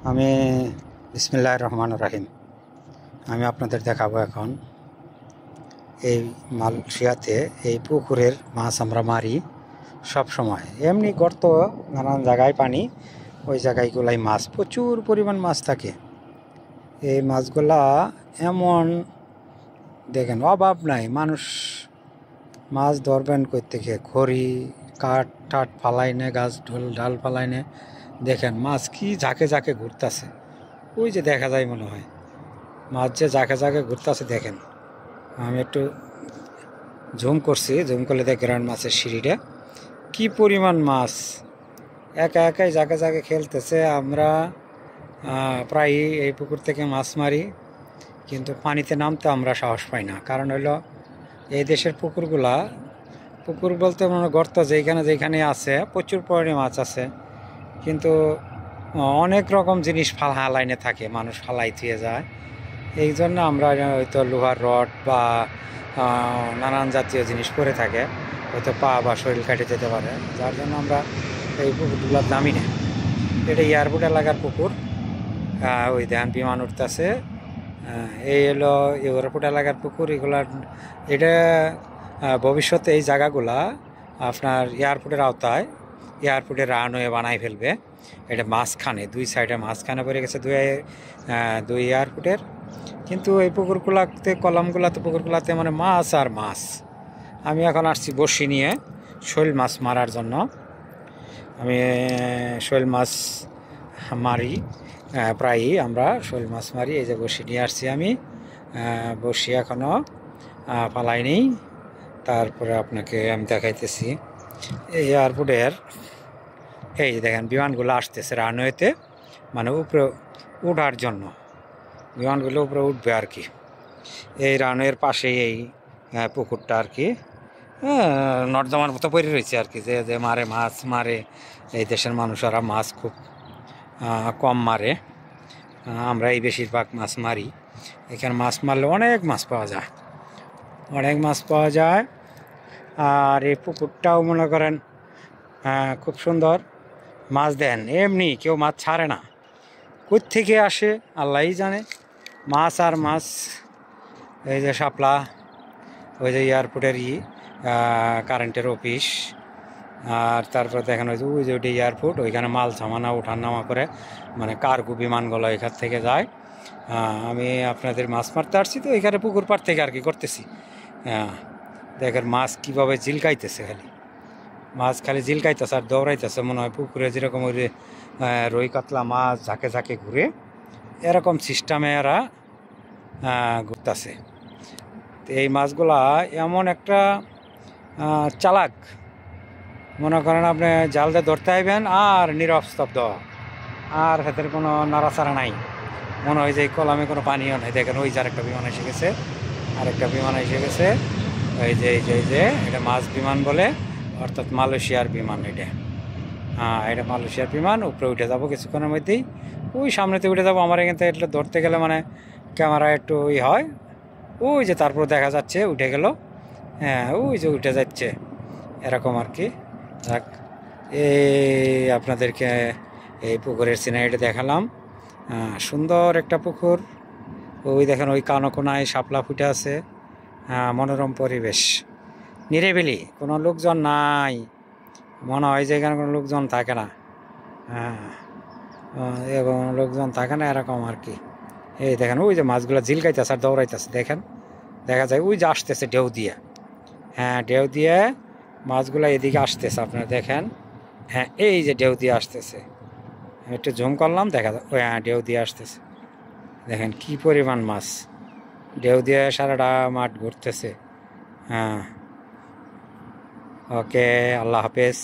আমি বিসমিল্লাহির রহমানির রহিম। আমি আপনাদের দেখাবো এখন এই মালয়েশিয়াতে এই পুকুরের মাছ আমরা মারি সব সময়। এমনি গর্ত নানান জায়গায় পানি, ওই জায়গাগুলাই মাছ, প্রচুর পরিমাণ মাছ থাকে। এই মাছগুলা এমন দেখেন অভাব নাই, মানুষ মাছ ধরবেন কই থেকে, খড়ি কাঠ টাট ফালাই নে, গাছ ডাল ফালাই নে, দেখেন মাছ কি ঝাঁকে ঝাঁকে ঘুরতেছে। ওই যে দেখা যায় মনে হয় মাছ যে ঝাঁকে ঝাঁকে ঘুরতেছে। দেখেন আমি একটু জুম করছি, জুম করলে দেখেন মাছের সিঁড়িটা কি পরিমাণ মাছ একা একাই ঝাঁকে ঝাঁকে খেলতেছে। আমরা প্রায়ই এই পুকুর থেকে মাছ মারি, কিন্তু পানিতে নামতে আমরা সাহস পাই না। কারণ হলো এই দেশের পুকুর বলতে মানে গর্ত যেখানে আছে প্রচুর পরিমাণে মাছ আছে, কিন্তু অনেক রকম জিনিস হালাইনে থাকে, মানুষ হালাই থুয়ে যায়। এই জন্য আমরা হয়তো লোহার রড বা নানান জাতীয় জিনিস পরে থাকে, হয়তো পা বা শরীর কাটে যেতে পারে, যার জন্য আমরা এই পুকুরগুলোর দামি না। এটা এয়ারপোর্ট এলাকার পুকুর। ওই ধ্যান বিমান উঠতেছে, এই হলো এয়ারপোর্ট এলাকার পুকুর। এটা ভবিষ্যতে এই জায়গাগুলা আপনার এয়ারপোর্টের আওতায়, এয়ারপোর্টের রানওয়ে বানাই ফেলবে। এটা মাঝখানে, দুই সাইডে মাঝখানে পড়ে গেছে দুই এয়ারপোর্টের। কিন্তু এই পুকুরগুলাতে, কলামগুলাতে, পুকুরগুলাতে মানে মাছ আর মাছ। আমি এখন আসছি বড়শি নিয়ে শৈল মাছ মারার জন্য। আমি শৈল মাছ মারি, প্রায়ই আমরা শৈল মাছ মারি। এই যে বড়শি নিয়ে আসছি আমি, বড়শি এখনও পালাইনি। তারপরে আপনাকে আমি দেখাইতেছি এই এয়ারপোর্টের, এই দেখেন বিমানগুলো আসতেছে রানওয়েতে, মানে উপরে উঠার জন্য। বিমানগুলো উপরে উঠবে আর কি। এই রানওয়ের পাশেই এই পুকুরটা আর কি, নর্দমার মতো পড়ে রয়েছে আর কি। যে মাছ মারে এই দেশের মানুষেরা, মাছ খুব কম মারে, আমরা এই বেশিরভাগ মাছ মারি। এখানে মাছ মারলে অনেক মাছ পাওয়া যায়, অনেক মাছ পাওয়া যায়। আর এই পুকুরটাও মনে করেন খুব সুন্দর। মাছ দেন এমনি, কেউ মাছ ছাড়ে না, কোত্থেকে আসে আল্লাহই জানে। মাছ আর মাছ। এই যে শাপলা, ওই যে এয়ারপোর্টের কারেন্টের অফিস। আর তারপর দেখেন ওই যে ওইটা এয়ারপোর্ট, ওইখানে মাল সামানা ওঠার নামা করে, মানে কার্গো বিমানগুলো এখান থেকে যায়। আমি আপনাদের মাছ মারতে আসছি তো এখানে পুকুর পাড় থেকে আর কি করতেছি। দেখেন মাছ কীভাবে জিলকাইতেছে, মাছ খালি জিলকাইতেছে আর দৌড়াইতেছে। মনে হয় পুকুরে যেরকম ওই রুই কাতলা মাছ ঝাঁকে ঝাঁকে ঘুরে, এরকম সিস্টেমে এরা ঘুরতেছে। তো এই মাছগুলা এমন একটা চালাক, মনে করেন আপনি জাল দিয়ে ধরতে আইবেন আর নীরব স্তব্ধ, আর হাতের কোনো নাড়াচাড়া নাই। মনে হয় যে এই কলামে কোনো পানিও নেই। দেখেন ওই যে আরেকটা বিমান এসে গেছে, আরেকটা বিমান এসে গেছে। এই যে এটা মাছ বিমান বলে, অর্থাৎ মালয়েশিয়ার বিমান এটা। এটা মালয়েশিয়ার বিমান। উপরে উঠে যাবো কিছুক্ষণের মধ্যেই, ওই সামনেতে উঠে যাবো। আমার এখান থেকে এটা ধরতে গেলে মানে ক্যামেরা একটু হয়। ওই যে তারপর দেখা যাচ্ছে উঠে গেল, ওই যে উঠে যাচ্ছে, এরকম আর কি। যাক, এই আপনাদেরকে এই পুকুরের সিনারিটা দেখালাম। সুন্দর একটা পুকুর। ওই দেখেন ওই কানকোনায় শাপলা ফুটে আছে। মনোরম পরিবেশ, নিরিবিলি, কোনো লোকজন নাই। মনে হয় যে এখানে কোনো লোকজন থাকে না, এবং লোকজন থাকে না, এরকম আর কি। এই দেখেন ওই যে মাছগুলো জিলকাইতেছে আর দৌড়াইতেছে। দেখেন দেখা যায় ওই যে আসতেছে ঢেউ দিয়ে, ঢেউ দিয়ে মাছগুলো এদিকে আসতেছে, আপনারা দেখেন। এই যে ঢেউ দিয়ে আসতেছে, আমি একটু জুম করলাম, দেখা যায় ওই ঢেউ দিয়ে আসতেছে। দেখেন কি পরিমাণ মাছ, ঢেউ দিয়ে সারাটা মাঠ ঘুরতেছে। ওকে, আল্লাহ হাফেজ।